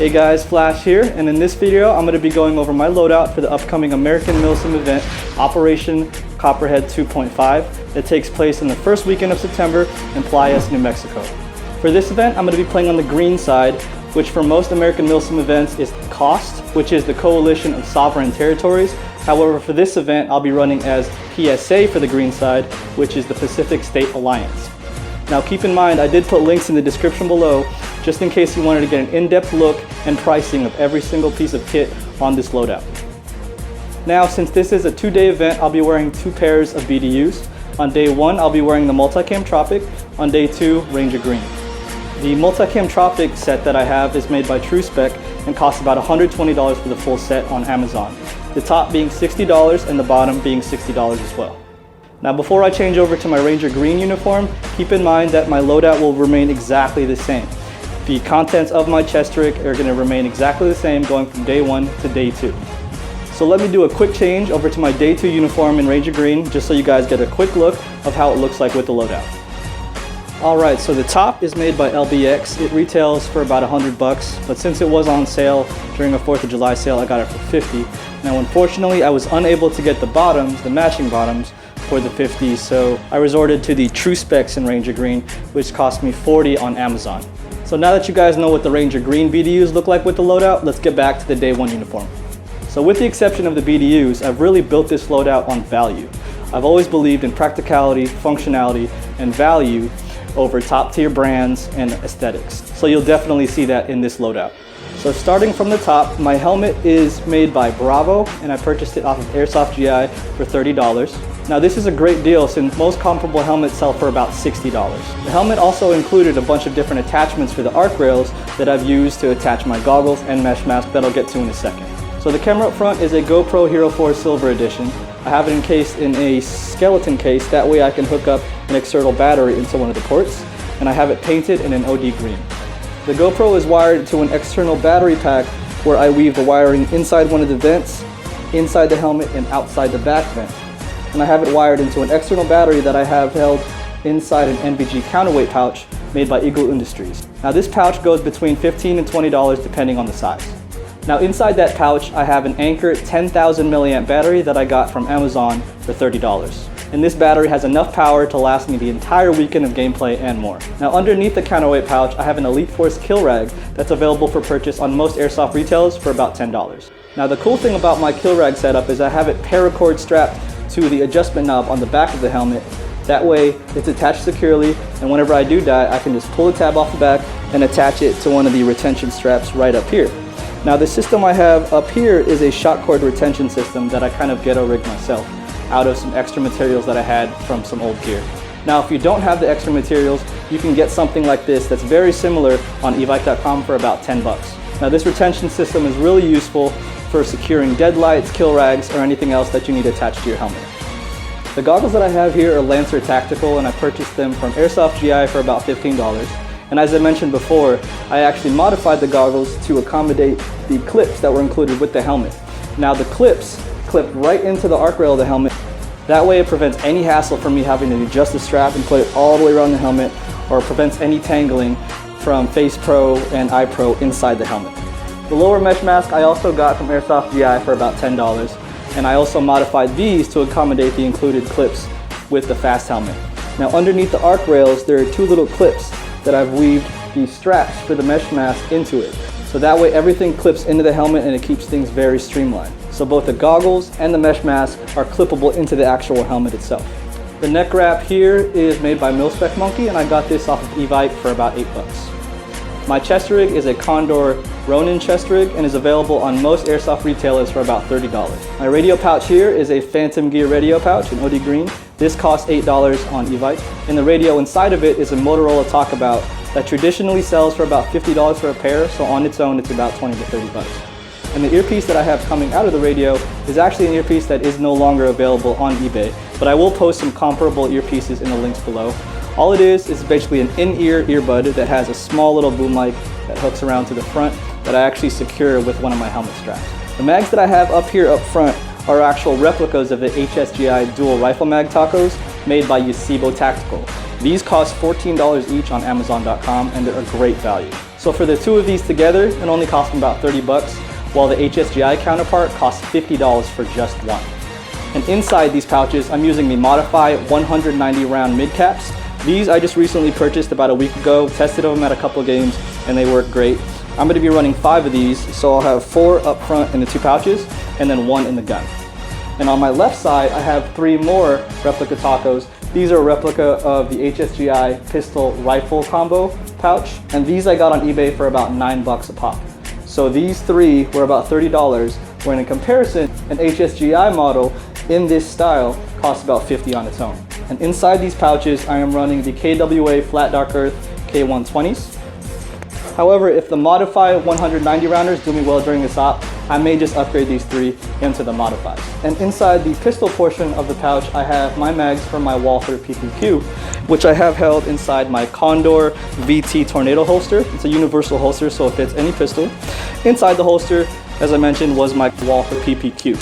Hey guys, Flash here, and in this video I'm going to be going over my loadout for the upcoming American Milsim event, Operation Copperhead 2.5, that takes place in the first weekend of September in Playas, New Mexico. For this event, I'm going to be playing on the green side, which for most American Milsim events is COST, which is the Coalition of Sovereign Territories. However, for this event, I'll be running as PSA for the green side, which is the Pacific State Alliance. Now keep in mind, I did put links in the description below, just in case you wanted to get an in-depth look and pricing of every single piece of kit on this loadout. Now, since this is a 2-day event, I'll be wearing 2 pairs of BDUs. On day 1, I'll be wearing the Multicam Tropic. On day 2, Ranger Green. The Multicam Tropic set that I have is made by TRU-SPEC and costs about $120 for the full set on Amazon. The top being $60 and the bottom being $60 as well. Now before I change over to my Ranger Green uniform, keep in mind that my loadout will remain exactly the same. The contents of my chest rig are going to remain exactly the same going from day 1 to day 2. So let me do a quick change over to my day 2 uniform in Ranger Green, just so you guys get a quick look of how it looks like with the loadout. Alright, so the top is made by LBX. It retails for about $100, but since it was on sale during a 4th of July sale, I got it for $50. Now unfortunately, I was unable to get the bottoms, the matching bottoms, for the $50, so I resorted to the TRU-SPECs in Ranger Green, which cost me $40 on Amazon. So now that you guys know what the Ranger Green BDUs look like with the loadout, let's get back to the day 1 uniform. So with the exception of the BDUs, I've really built this loadout on value. I've always believed in practicality, functionality, and value over top tier brands and aesthetics. So you'll definitely see that in this loadout. So starting from the top, my helmet is made by Bravo, and I purchased it off of Airsoft GI for $30. Now this is a great deal since most comparable helmets sell for about $60. The helmet also included a bunch of different attachments for the arc rails that I've used to attach my goggles and mesh mask that I'll get to in a second. So the camera up front is a GoPro Hero 4 Silver Edition. I have it encased in a skeleton case, that way I can hook up an external battery into one of the ports, and I have it painted in an OD green. The GoPro is wired to an external battery pack where I weave the wiring inside one of the vents, inside the helmet, and outside the back vent. And I have it wired into an external battery that I have held inside an NVG Counterweight Pouch made by Eagle Industries. Now this pouch goes between $15 and $20 depending on the size. Now inside that pouch I have an Anker 10,000 milliamp battery that I got from Amazon for $30. And this battery has enough power to last me the entire weekend of gameplay and more. Now underneath the counterweight pouch I have an Elite Force kill rag that's available for purchase on most airsoft retailers for about $10. Now the cool thing about my kill rag setup is I have it paracord strapped to the adjustment knob on the back of the helmet. That way it's attached securely, and whenever I do die I can just pull the tab off the back and attach it to one of the retention straps right up here. Now the system I have up here is a shock cord retention system that I kind of ghetto rigged myself out of some extra materials that I had from some old gear. Now if you don't have the extra materials, you can get something like this that's very similar on evike.com for about $10. Now this retention system is really useful for securing deadlights, kill rags, or anything else that you need attached to your helmet. The goggles that I have here are Lancer Tactical, and I purchased them from Airsoft GI for about $15. And as I mentioned before, I actually modified the goggles to accommodate the clips that were included with the helmet. Now the clips clip right into the arc rail of the helmet. That way it prevents any hassle from me having to adjust the strap and put it all the way around the helmet, or prevents any tangling from Face Pro and Eye Pro inside the helmet. The lower mesh mask I also got from Airsoft GI for about $10, and I also modified these to accommodate the included clips with the fast helmet. Now underneath the arc rails there are 2 little clips that I've weaved the straps for the mesh mask into it. So that way everything clips into the helmet and it keeps things very streamlined. So both the goggles and the mesh mask are clippable into the actual helmet itself. The neck wrap here is made by Mil-Spec Monkey, and I got this off of Evike for about $8. My chest rig is a Condor Ronin chest rig and is available on most airsoft retailers for about $30. My radio pouch here is a Phantom Gear radio pouch in OD green. This costs $8 on Evike. And the radio inside of it is a Motorola Talkabout that traditionally sells for about $50 for a pair, so on its own it's about $20 to $30. And the earpiece that I have coming out of the radio is actually an earpiece that is no longer available on eBay, but I will post some comparable earpieces in the links below. All it is basically an in-ear earbud that has a small little boom mic that hooks around to the front that I actually secure with one of my helmet straps. The mags that I have up here up front are actual replicas of the HSGI dual rifle mag tacos made by Yisibo Tactical. These cost $14 each on Amazon.com and they're a great value. So So for the two of these together, it only cost me about 30 bucks, while the HSGI counterpart costs $50 for just one. And inside these pouches, I'm using the Modify 190 round mid caps. These I just recently purchased about a week ago, tested them at a couple games, and they work great. I'm gonna be running 5 of these, so I'll have 4 up front in the 2 pouches, and then 1 in the gun. And on my left side, I have 3 more replica tacos. These are a replica of the HSGI pistol rifle combo pouch, and these I got on eBay for about 9 bucks a pop. So these 3 were about $30, when in comparison, an HSGI model in this style costs about $50 on its own. And inside these pouches, I am running the KWA Flat Dark Earth K120s. However, if the Modify 190 rounders do me well during this op, I may just upgrade these 3 into the Modifies. And inside the pistol portion of the pouch, I have my mags from my Walther PPQ, which I have held inside my Condor VT Tornado holster. It's a universal holster, so it fits any pistol. Inside the holster, as I mentioned, was my Walther PPQ.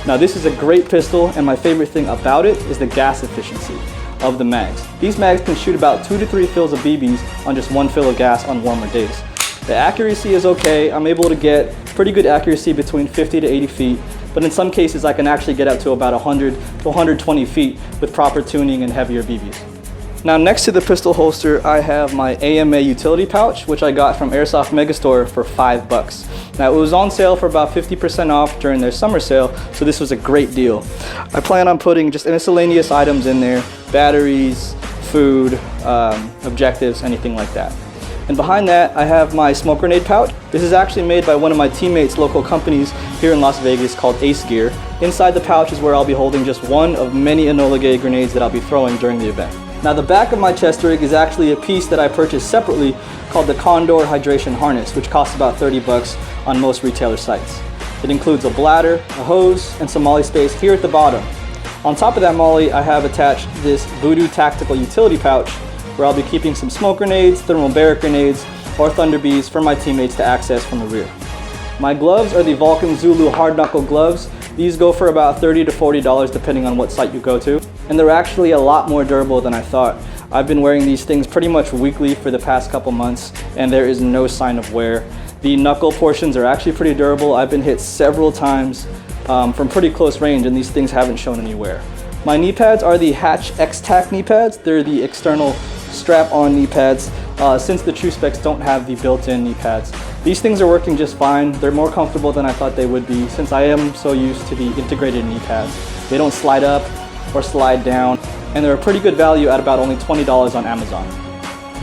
Now this is a great pistol, and my favorite thing about it is the gas efficiency of the mags. These mags can shoot about 2 to 3 fills of BBs on just 1 fill of gas on warmer days. The accuracy is okay. I'm able to get pretty good accuracy between 50 to 80 feet, but in some cases I can actually get up to about 100 to 120 feet with proper tuning and heavier BBs. Now next to the pistol holster, I have my AMA utility pouch, which I got from Airsoft Megastore for 5 bucks. Now it was on sale for about 50% off during their summer sale, so this was a great deal. I plan on putting just miscellaneous items in there, batteries, food, objectives, anything like that. And behind that, I have my smoke grenade pouch. This is actually made by one of my teammates' local companies here in Las Vegas called Ace Gear. Inside the pouch is where I'll be holding just one of many Enola Gay grenades that I'll be throwing during the event. Now the back of my chest rig is actually a piece that I purchased separately called the Condor hydration harness, which costs about 30 bucks on most retailer sites. It includes a bladder, a hose, and some molly space here at the bottom. On top of that molly, I have attached this Voodoo tactical utility pouch where I'll be keeping some smoke grenades, thermal barrack grenades, or Thunder Bees for my teammates to access from the rear. My gloves are the Vulcan Zulu hard knuckle gloves. These go for about $30 to $40 depending on what site you go to. And they're actually a lot more durable than I thought. I've been wearing these things pretty much weekly for the past couple months, and there is no sign of wear. The knuckle portions are actually pretty durable. I've been hit several times from pretty close range, and these things haven't shown any wear. My knee pads are the Hatch X-Tac knee pads. They're the external strap-on knee pads, since the TRU-SPECs don't have the built-in knee pads. These things are working just fine. They're more comfortable than I thought they would be, since I am so used to the integrated knee pads. They don't slide up or slide down, and they're a pretty good value at about only $20 on Amazon.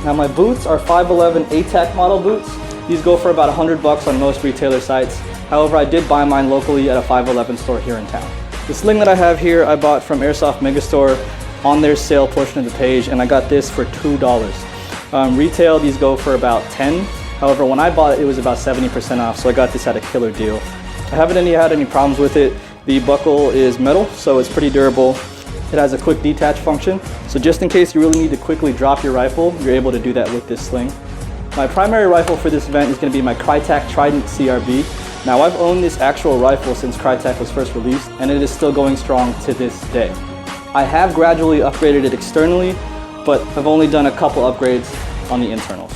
Now my boots are 511 ATAC model boots. These go for about 100 bucks on most retailer sites. However, I did buy mine locally at a 511 store here in town. The sling that I have here I bought from Airsoft Megastore on their sale portion of the page, and I got this for $2. Retail, these go for about $10. However, when I bought it, it was about 70% off, so I got this at a killer deal. I haven't had any problems with it. The buckle is metal, so it's pretty durable. It has a quick detach function, so just in case you really need to quickly drop your rifle, you're able to do that with this sling. My primary rifle for this event is going to be my Crytac Trident CRB. Now I've owned this actual rifle since Crytac was first released, and it is still going strong to this day. I have gradually upgraded it externally, but I've only done a couple upgrades on the internals.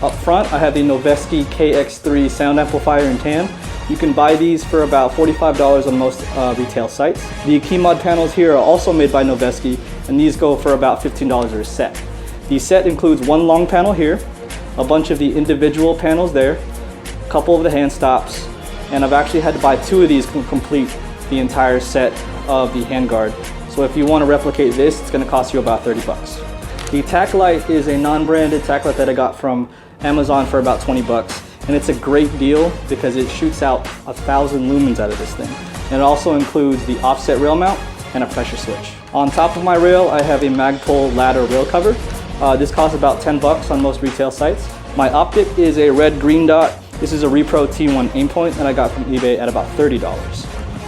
Up front, I have the Noveske KX3 sound amplifier in tan. You can buy these for about $45 on most retail sites. The key mod panels here are also made by Noveske, and these go for about $15 a set. The set includes one long panel here, a bunch of the individual panels there, a couple of the hand stops, and I've actually had to buy 2 of these to complete the entire set of the handguard. So if you want to replicate this, it's going to cost you about 30 bucks. The tack light is a non-branded tack light that I got from Amazon for about 20 bucks. And it's a great deal because it shoots out 1,000 lumens out of this thing. And it also includes the offset rail mount and a pressure switch. On top of my rail, I have a Magpul ladder rail cover. This costs about 10 bucks on most retail sites. My optic is a red green dot. This is a Repro T1 aimpoint that I got from eBay at about $30.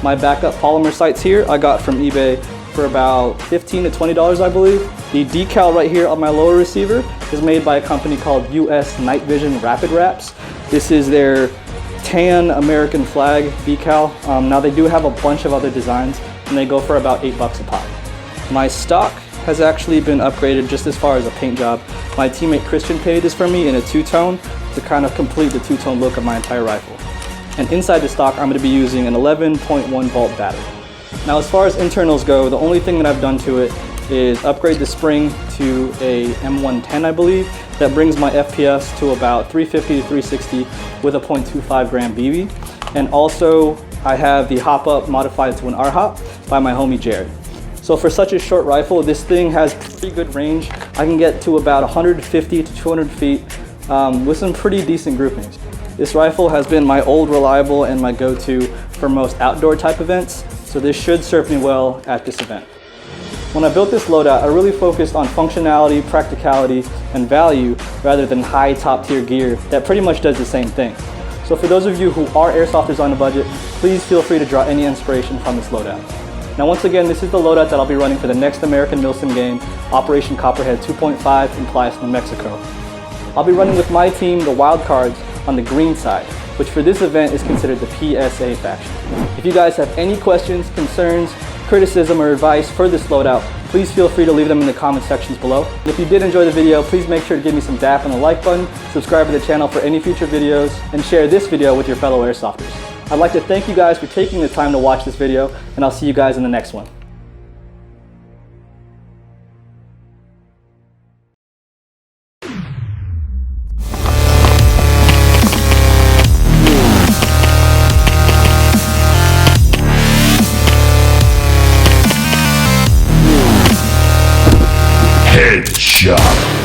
My backup polymer sights here I got from eBay for about $15 to $20, I believe. The decal right here on my lower receiver is made by a company called US Night Vision Rapid Wraps. This is their tan American flag decal. Now they do have a bunch of other designs, and they go for about 8 bucks a pop. My stock has actually been upgraded just as far as a paint job. My teammate Christian painted this for me in a 2-tone, to kind of complete the two-tone look of my entire rifle. And inside the stock, I'm going to be using an 11.1 volt battery. Now as far as internals go, the only thing that I've done to it is upgrade the spring to a M110, I believe. That brings my FPS to about 350 to 360 with a 0.25 gram BB. And also I have the hop up modified to an R-hop by my homie Jared. So for such a short rifle, this thing has pretty good range. I can get to about 150 to 200 feet with some pretty decent groupings. This rifle has been my old reliable and my go-to for most outdoor type events, so this should serve me well at this event. When I built this loadout, I really focused on functionality, practicality, and value rather than high top tier gear that pretty much does the same thing. So for those of you who are airsofters on a budget, please feel free to draw any inspiration from this loadout. Now once again, this is the loadout that I'll be running for the next American Milsim game, Operation Copperhead 2.5 in Playas, New Mexico. I'll be running with my team, the Wild Cards, on the green side, which for this event is considered the PSA faction. If you guys have any questions, concerns, criticism, or advice for this loadout, please feel free to leave them in the comment sections below. And if you did enjoy the video, please make sure to give me some dap on the like button, subscribe to the channel for any future videos, and share this video with your fellow airsofters. I'd like to thank you guys for taking the time to watch this video, and I'll see you guys in the next one. Headshot.